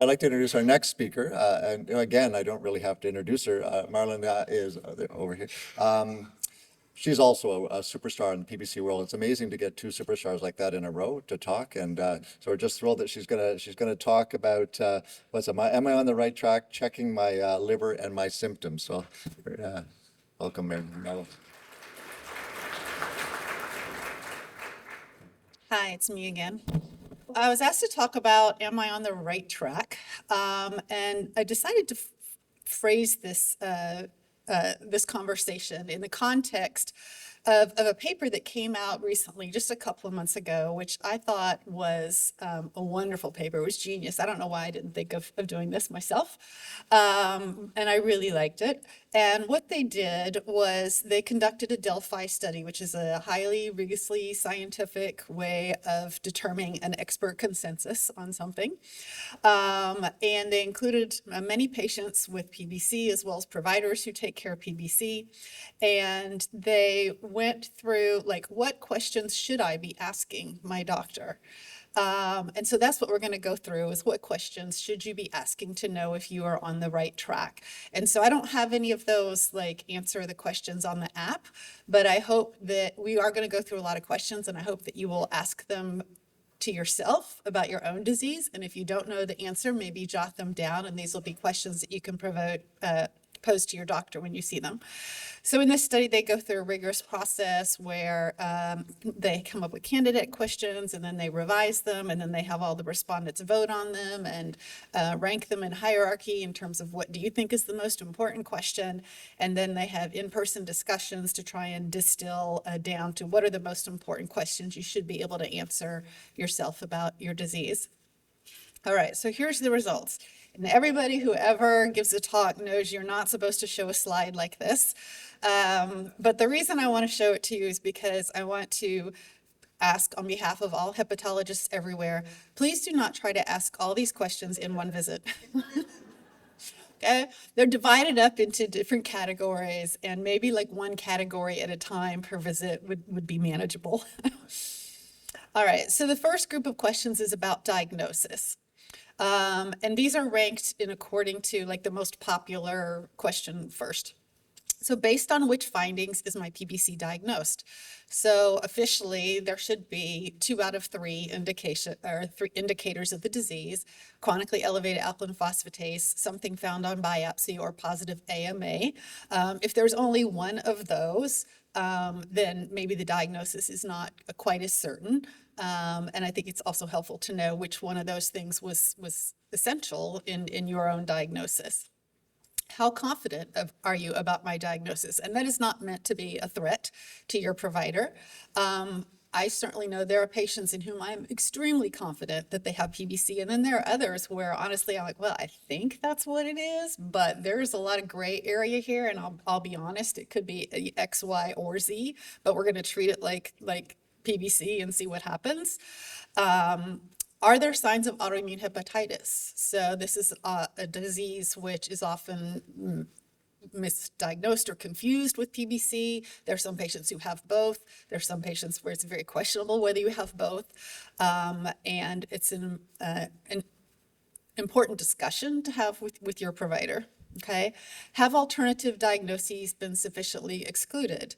I'd like to introduce our next speaker. And again, I don't really have to introduce her. Marlyn is over here. She's also a superstar in the PBC world. It's amazing to get two superstars like that in a row to talk, and so we're just thrilled that she's gonna talk about am I on the right track? Checking my liver and my symptoms. So, welcome, Mary. Hi, it's me again. I was asked to talk about am I on the right track? And I decided to phrase this conversation in the context of a paper that came out recently, just a couple of months ago, which I thought was a wonderful paper. It was genius. I don't know why I didn't think of doing this myself. And I really liked it. And what they did was they conducted a Delphi study, which is a highly rigorously scientific way of determining an expert consensus on something. And they included many patients with PBC as well as providers who take care of PBC. And they went through like, what questions should I be asking my doctor? And so that's what we're going to go through is what questions should you be asking to know if you are on the right track. And so I don't have any of those like answer the questions on the app, but I hope that we are going to go through a lot of questions and I hope that you will ask them to yourself about your own disease. And if you don't know the answer, maybe jot them down and these will be questions that you can pose to your doctor when you see them. So in this study, they go through a rigorous process where they come up with candidate questions and then they revise them and then they have all the respondents vote on them and rank them in hierarchy in terms of what do you think is the most important question. And then they have in-person discussions to try and distill down to what are the most important questions you should be able to answer yourself about your disease. All right, so here's the results. And everybody who ever gives a talk knows you're not supposed to show a slide like this. But the reason I want to show it to you is because I want to ask on behalf of all hepatologists everywhere, please do not try to ask all these questions in one visit. Okay? They're divided up into different categories and maybe like one category at a time per visit would be manageable. All right, so the first group of questions is about diagnosis. And these are ranked in according to like the most popular question first. So based on which findings is my PBC diagnosed? So officially, there should be 2 out of 3 indicators of the disease: chronically elevated alkaline phosphatase, something found on biopsy, or positive AMA. If there's only one of those, then maybe the diagnosis is not quite as certain. And I think it's also helpful to know which one of those things was essential in your own diagnosis. How confident are you about my diagnosis? And that is not meant to be a threat to your provider. I certainly know there are patients in whom I'm extremely confident that they have PBC. And then there are others where honestly, I'm like, well, I think that's what it is, but there's a lot of gray area here. And I'll be honest, it could be X, Y, or Z, but we're going to treat it like PBC and see what happens. Are there signs of autoimmune hepatitis? So this is a disease which is often misdiagnosed or confused with PBC. There are some patients who have both. There are some patients where it's very questionable whether you have both. And it's an important discussion to have with your provider. Okay. Have alternative diagnoses been sufficiently excluded?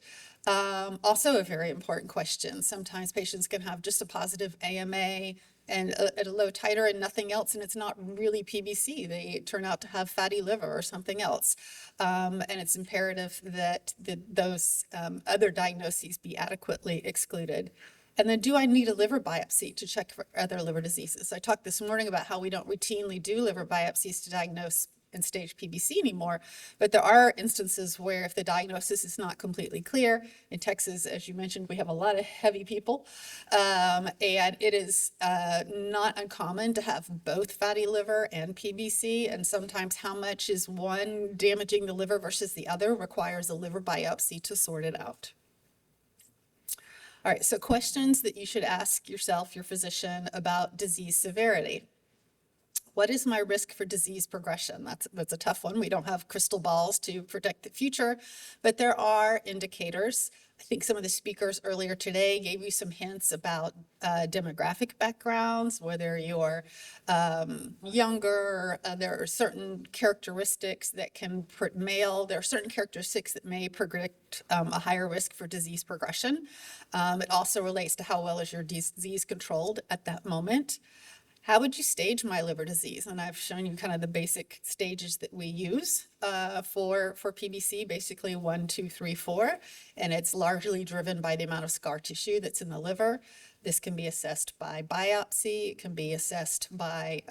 Also a very important question. Sometimes patients can have just a positive AMA and at a low titer and nothing else, and it's not really PBC. They turn out to have fatty liver or something else. And it's imperative that those other diagnoses be adequately excluded. And then, do I need a liver biopsy to check for other liver diseases? I talked this morning about how we don't routinely do liver biopsies to diagnose and stage PBC anymore, but there are instances where if the diagnosis is not completely clear, in Texas, as you mentioned, we have a lot of heavy people, and it is not uncommon to have both fatty liver and PBC, and sometimes how much is one damaging the liver versus the other requires a liver biopsy to sort it out. All right, so questions that you should ask yourself, your physician, about disease severity. What is my risk for disease progression? That's a tough one. We don't have crystal balls to predict the future, but there are indicators. I think some of the speakers earlier today gave you some hints about demographic backgrounds, whether you're younger. There are certain characteristics that can male. There are certain characteristics that may predict a higher risk for disease progression. It also relates to how well is your disease controlled at that moment. How would you stage my liver disease? And I've shown you kind of the basic stages that we use for PBC, basically 1, 2, 3, 4. And it's largely driven by the amount of scar tissue that's in the liver. This can be assessed by biopsy. It can be assessed by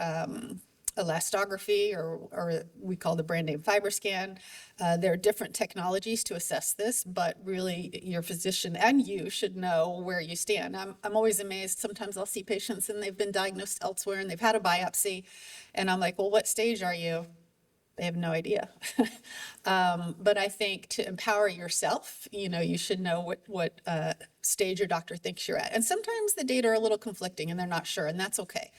elastography, or we call the brand name FibroScan. There are different technologies to assess this, but really your physician and you should know where you stand. I'm always amazed. Sometimes I'll see patients and they've been diagnosed elsewhere and they've had a biopsy, and I'm like, well, what stage are you? They have no idea. But I think to empower yourself, you should know what stage your doctor thinks you're at. And sometimes the data are a little conflicting and they're not sure, and that's okay.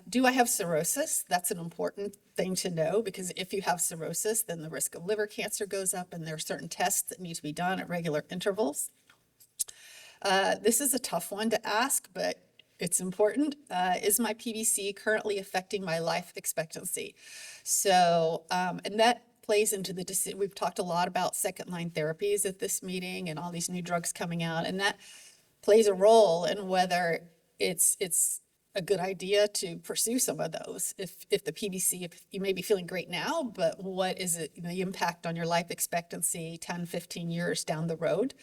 Do I have cirrhosis? That's an important thing to know, because if you have cirrhosis, then the risk of liver cancer goes up, and there are certain tests that need to be done at regular intervals. This is a tough one to ask, but it's important. Is my PBC currently affecting my life expectancy? So, and that plays into the decision. We've talked a lot about second-line therapies at this meeting and all these new drugs coming out, and that plays a role in whether it's a good idea to pursue some of those. If the PBC, if you may be feeling great now, but what is it, the impact on your life expectancy 10, 15 years down the road?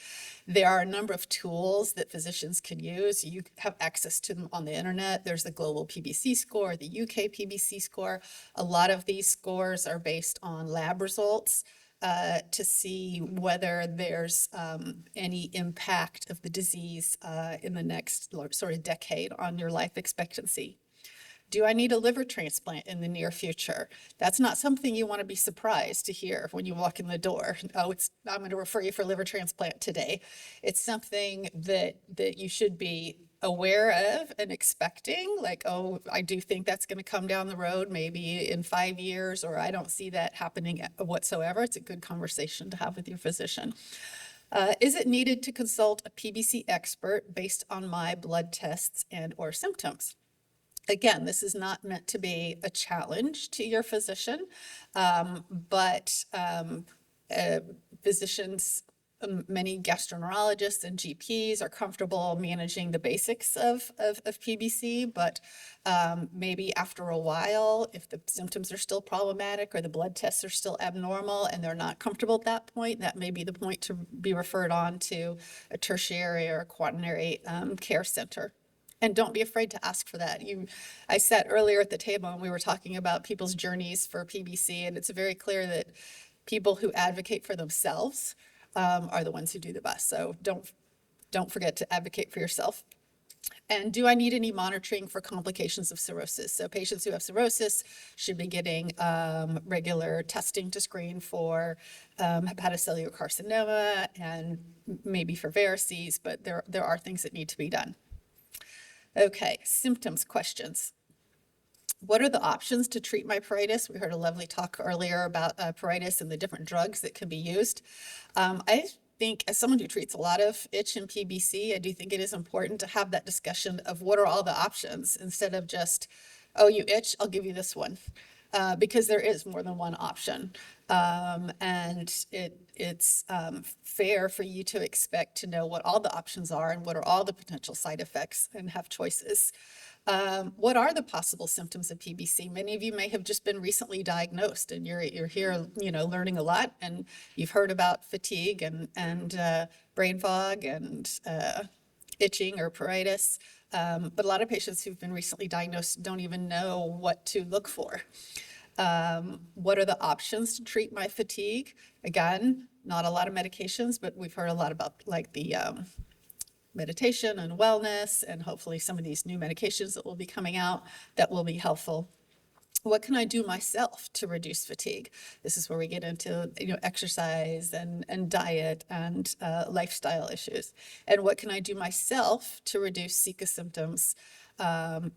There are a number of tools that physicians can use. You have access to them on the internet. There's the global PBC score, the UK PBC score. A lot of these scores are based on lab results. To see whether there's any impact of the disease in the next sort of decade on your life expectancy. Do I need a liver transplant in the near future? That's not something you want to be surprised to hear when you walk in the door. Oh, I'm going to refer you for liver transplant today. It's something that you should be aware of and expecting, like, oh, I do think that's going to come down the road, maybe in 5 years, or I don't see that happening whatsoever. It's a good conversation to have with your physician. Is it needed to consult a PBC expert based on my blood tests and or symptoms? Again, this is not meant to be a challenge to your physician, but physicians, many gastroenterologists and GPs are comfortable managing the basics of PBC, but maybe after a while, if the symptoms are still problematic or the blood tests are still abnormal and they're not comfortable at that point, that may be the point to be referred on to a tertiary or a quaternary care center. And don't be afraid to ask for that. I sat earlier at the table and we were talking about people's journeys for PBC, and it's very clear that people who advocate for themselves are the ones who do the best. So don't forget to advocate for yourself. And do I need any monitoring for complications of cirrhosis? So patients who have cirrhosis should be getting regular testing to screen for hepatocellular carcinoma and maybe for varices, but there are things that need to be done. Okay, symptoms questions. What are the options to treat my pruritus? We heard a lovely talk earlier about pruritus and the different drugs that can be used. I think as someone who treats a lot of itch and PBC, I do think it is important to have that discussion of what are all the options instead of just, oh, you itch, I'll give you this one. Because there is more than one option. And it's fair for you to expect to know what all the options are and what are all the potential side effects and have choices. What are the possible symptoms of PBC? Many of you may have just been recently diagnosed and you're here, learning a lot, and you've heard about fatigue and brain fog and itching or pruritus. But a lot of patients who've been recently diagnosed don't even know what to look for. What are the options to treat my fatigue? Again, not a lot of medications, but we've heard a lot about like the meditation and wellness, and hopefully some of these new medications that will be coming out that will be helpful. What can I do myself to reduce fatigue? This is where we get into exercise and diet and lifestyle issues. And what can I do myself to reduce Zika symptoms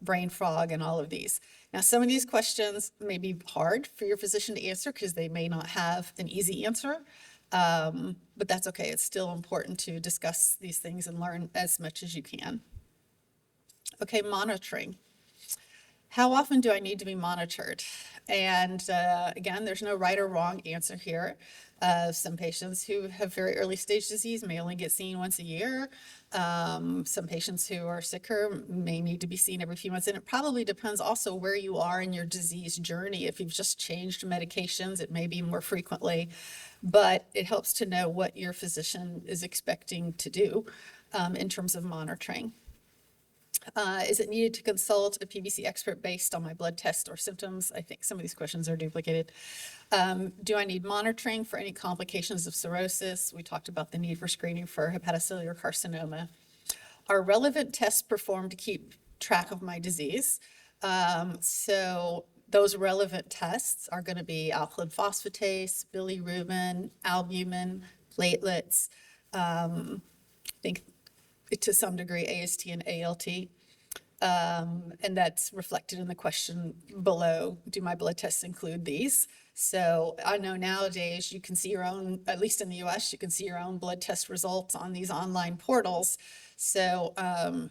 brain fog, and all of these. Now, some of these questions may be hard for your physician to answer because they may not have an easy answer, but that's okay. It's still important to discuss these things and learn as much as you can. Okay, monitoring. How often do I need to be monitored? And again, there's no right or wrong answer here. Some patients who have very early stage disease may only get seen once a year. Some patients who are sicker may need to be seen every few months. And it probably depends also where you are in your disease journey. If you've just changed medications, it may be more frequently. But it helps to know what your physician is expecting to do in terms of monitoring. Is it needed to consult a PBC expert based on my blood test or symptoms? I think some of these questions are duplicated. Do I need monitoring for any complications of cirrhosis? We talked about the need for screening for hepatocellular carcinoma. Are relevant tests performed to keep track of my disease? So those relevant tests are going to be alkaline phosphatase, bilirubin, albumin, platelets, I think to some degree AST and ALT. And that's reflected in the question below. Do my blood tests include these? So I know nowadays you can see your own, at least in the US, you can see your own blood test results on these online portals. So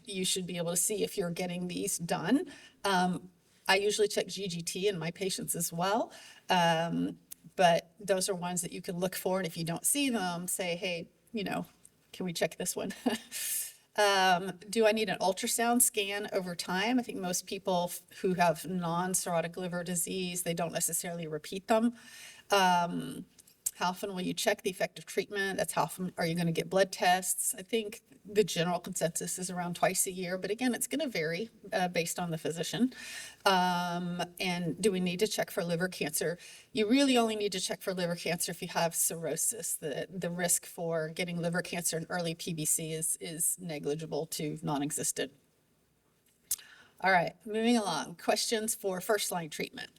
you should be able to see if you're getting these done. I usually check GGT in my patients as well. But those are ones that you can look for. And if you don't see them, say, hey, can we check this one? Do I need an ultrasound scan over time? I think most people who have non-cirrhotic liver disease, they don't necessarily repeat them. How often will you check the effect of treatment? That's how often are you going to get blood tests? I think the general consensus is around twice a year, but again, it's going to vary based on the physician. And do we need to check for liver cancer? You really only need to check for liver cancer if you have cirrhosis. The risk for getting liver cancer in early PBC is negligible to non-existent. All right, moving along. Questions for first-line treatment.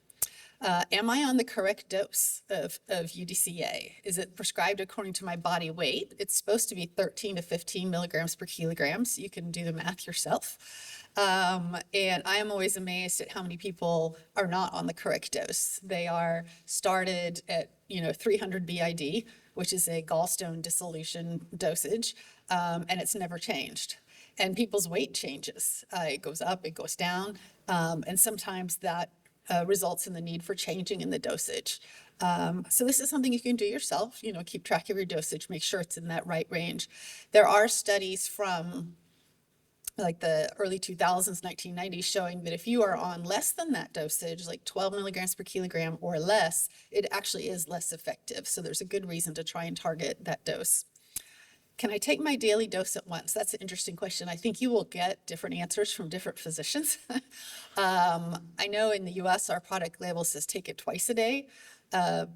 Am I on the correct dose of UDCA? Is it prescribed according to my body weight? It's supposed to be 13 to 15 milligrams per kilogram, so you can do the math yourself. And I am always amazed at how many people are not on the correct dose. They are started at 300 BID, which is a gallstone dissolution dosage, and it's never changed. And people's weight changes. It goes up, it goes down, and sometimes that results in the need for changing in the dosage. So this is something you can do yourself, keep track of your dosage, make sure it's in that right range. There are studies from like the early 2000s, 1990s, showing that if you are on less than that dosage, like 12 milligrams per kilogram or less, it actually is less effective. So there's a good reason to try and target that dose. Can I take my daily dose at once? That's an interesting question. I think you will get different answers from different physicians. I know in the US, our product label says take it twice a day.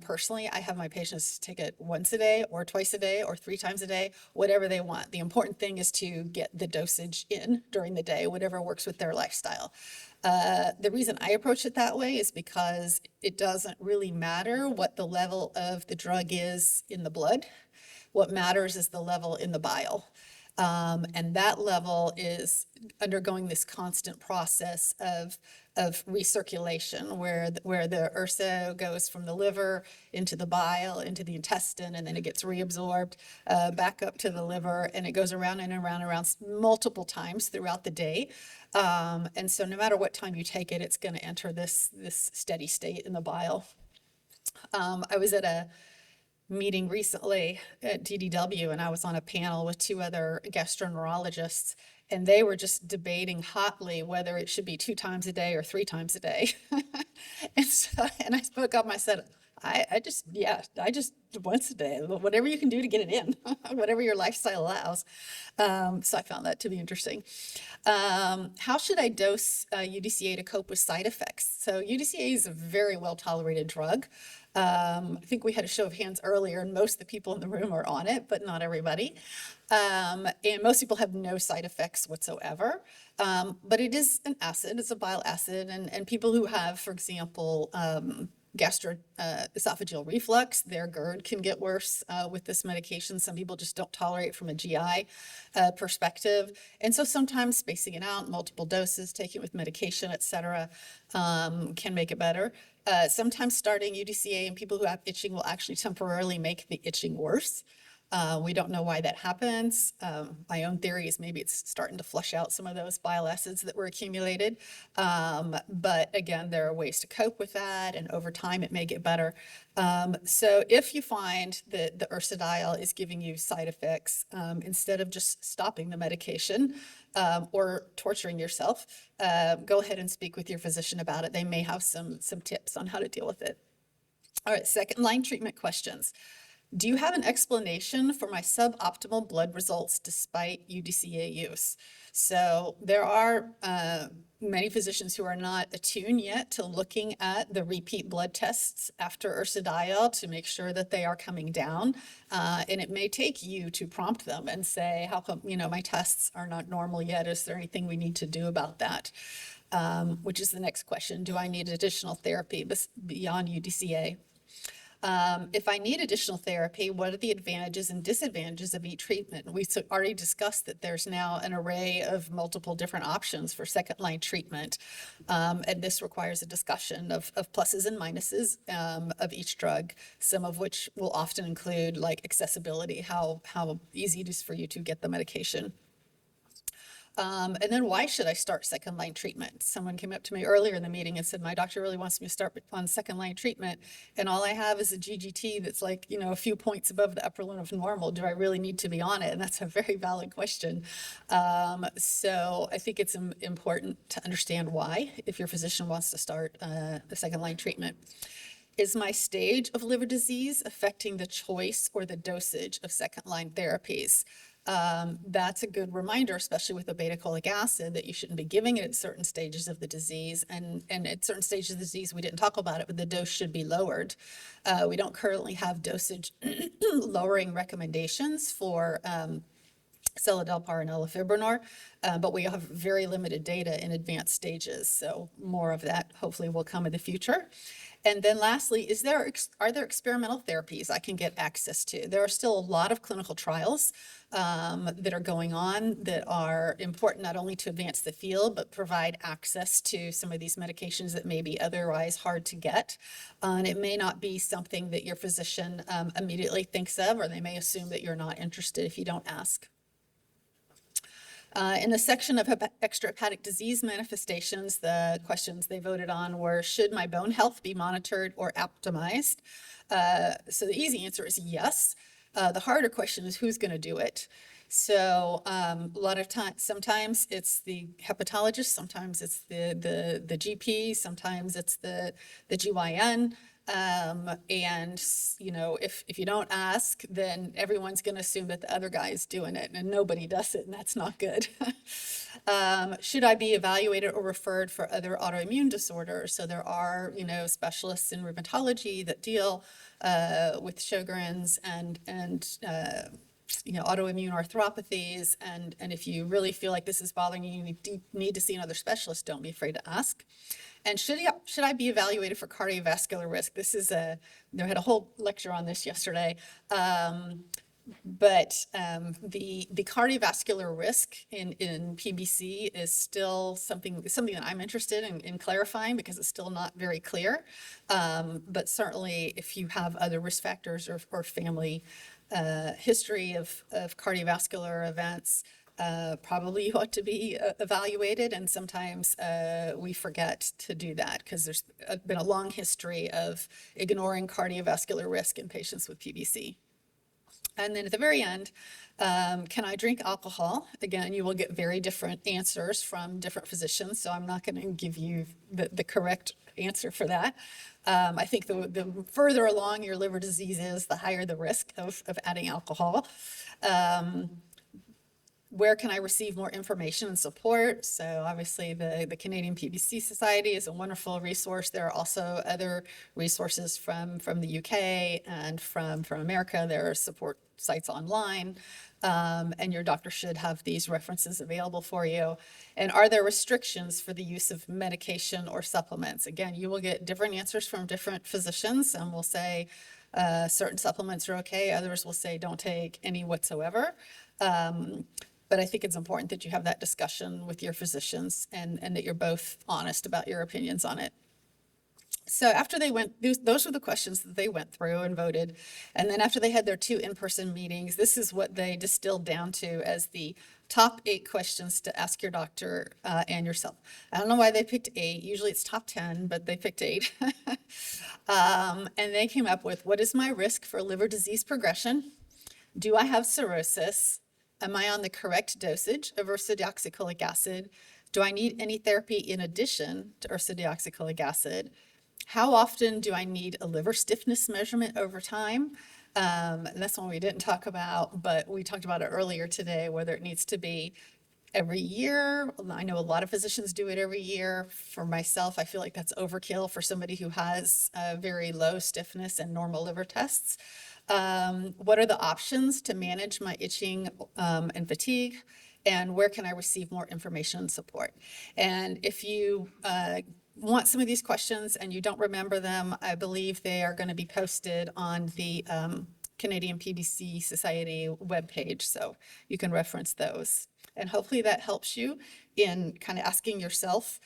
Personally, I have my patients take it once a day or twice a day or 3 times a day, whatever they want. The important thing is to get the dosage in during the day, whatever works with their lifestyle. The reason I approach it that way is because it doesn't really matter what the level of the drug is in the blood. What matters is the level in the bile. And that level is undergoing this constant process of recirculation where the URSA goes from the liver into the bile, into the intestine, and then it gets reabsorbed back up to the liver, and it goes around and around and around multiple times throughout the day. And so no matter what time you take it, it's going to enter this steady state in the bile. I was at a meeting recently at DDW, and I was on a panel with 2 other gastroenterologists, and they were just debating hotly whether it should be 2 times a day or 3 times a day. And I spoke up and I said, I just once a day, whatever you can do to get it in, whatever your lifestyle allows. So I found that to be interesting. How should I dose UDCA to cope with side effects? So UDCA is a very well tolerated drug. I think we had a show of hands earlier, and most of the people in the room are on it, but not everybody. And most people have no side effects whatsoever. But it is an acid, it's a bile acid, and people who have, for example, esophageal reflux. Their GERD can get worse with this medication. Some people just don't tolerate it from a GI perspective. And so sometimes spacing it out, multiple doses, taking it with medication, et cetera, can make it better. Sometimes starting UDCA in people who have itching will actually temporarily make the itching worse. We don't know why that happens. My own theory is maybe it's starting to flush out some of those bile acids that were accumulated. But again, there are ways to cope with that, and over time it may get better. So if you find that the ursodiol is giving you side effects, instead of just stopping the medication or torturing yourself, go ahead and speak with your physician about it. They may have some tips on how to deal with it. All right, second line treatment questions. Do you have an explanation for my suboptimal blood results despite UDCA use? So there are many physicians who are not attuned yet to looking at the repeat blood tests after ursodiol to make sure that they are coming down. And it may take you to prompt them and say, how come, my tests are not normal yet? Is there anything we need to do about that? Which is the next question. Do I need additional therapy beyond UDCA? If I need additional therapy, what are the advantages and disadvantages of each treatment? We already discussed that there's now an array of multiple different options for second line treatment. And this requires a discussion of pluses and minuses of each drug, some of which will often include like accessibility, how easy it is for you to get the medication. And then why should I start second line treatment? Someone came up to me earlier in the meeting and said, my doctor really wants me to start on second line treatment. And all I have is a GGT that's like, a few points above the upper limit of normal. Do I really need to be on it? And that's a very valid question. So I think it's important to understand why, if your physician wants to start the second line treatment. Is my stage of liver disease affecting the choice or the dosage of second line therapies? That's a good reminder, especially with obeticholic acid, that you shouldn't be giving it at certain stages of the disease. And at certain stages of the disease, we didn't talk about it, but the dose should be lowered. We don't currently have dosage lowering recommendations for seladelpar and elafibranor, but we have very limited data in advanced stages. So more of that hopefully will come in the future. And then lastly, are there experimental therapies I can get access to? There are still a lot of clinical trials that are going on that are important not only to advance the field, but provide access to some of these medications that may be otherwise hard to get. And it may not be something that your physician immediately thinks of, or they may assume that you're not interested if you don't ask. In the section of extrahepatic disease manifestations, the questions they voted on were, should my bone health be monitored or optimized? So the easy answer is yes. The harder question is who's going to do it. So a lot of times, sometimes it's the hepatologist, sometimes it's the GP, sometimes it's the GYN. And if you don't ask, then everyone's going to assume that the other guy is doing it, and nobody does it, and that's not good. Should I be evaluated or referred for other autoimmune disorders? So there are, specialists in rheumatology that deal with Sjogren's and autoimmune arthropathies. And if you really feel like this is bothering you, you need to see another specialist. Don't be afraid to ask. And should I be evaluated for cardiovascular risk? They had a whole lecture on this yesterday. But the cardiovascular risk in PBC is still something that I'm interested in clarifying, because it's still not very clear. But certainly if you have other risk factors or family history of cardiovascular events, probably you ought to be evaluated. And sometimes we forget to do that because there's been a long history of ignoring cardiovascular risk in patients with PBC. And then at the very end, can I drink alcohol? Again, you will get very different answers from different physicians, so I'm not going to give you the correct answer for that. I think the further along your liver disease is, the higher the risk of adding alcohol. Where can I receive more information and support? So obviously the Canadian PBC Society is a wonderful resource. There are also other resources from the UK and from America. There are support sites online, and your doctor should have these references available for you. And are there restrictions for the use of medication or supplements? Again, you will get different answers from different physicians. Some will say certain supplements are okay. Others will say don't take any whatsoever. But I think it's important that you have that discussion with your physicians and that you're both honest about your opinions on it. So after they went, those were the questions that they went through and voted. And then after they had their 2 in-person meetings, this is what they distilled down to as the top 8 questions to ask your doctor and yourself. I don't know why they picked 8. Usually it's top 10, but they picked 8. And they came up with, what is my risk for liver disease progression? Do I have cirrhosis? Am I on the correct dosage of ursodeoxycholic acid? Do I need any therapy in addition to ursodeoxycholic acid? How often do I need a liver stiffness measurement over time? And that's one we didn't talk about, but we talked about it earlier today, whether it needs to be every year. I know a lot of physicians do it every year. For myself, I feel like that's overkill for somebody who has very low stiffness and normal liver tests. What are the options to manage my itching and fatigue? And where can I receive more information and support? And if you want some of these questions and you don't remember them, I believe they are going to be posted on the Canadian PBC Society webpage, so you can reference those. And hopefully that helps you in kind of asking yourself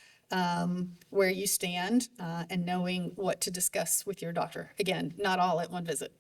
where you stand and knowing what to discuss with your doctor. Again, not all at one visit.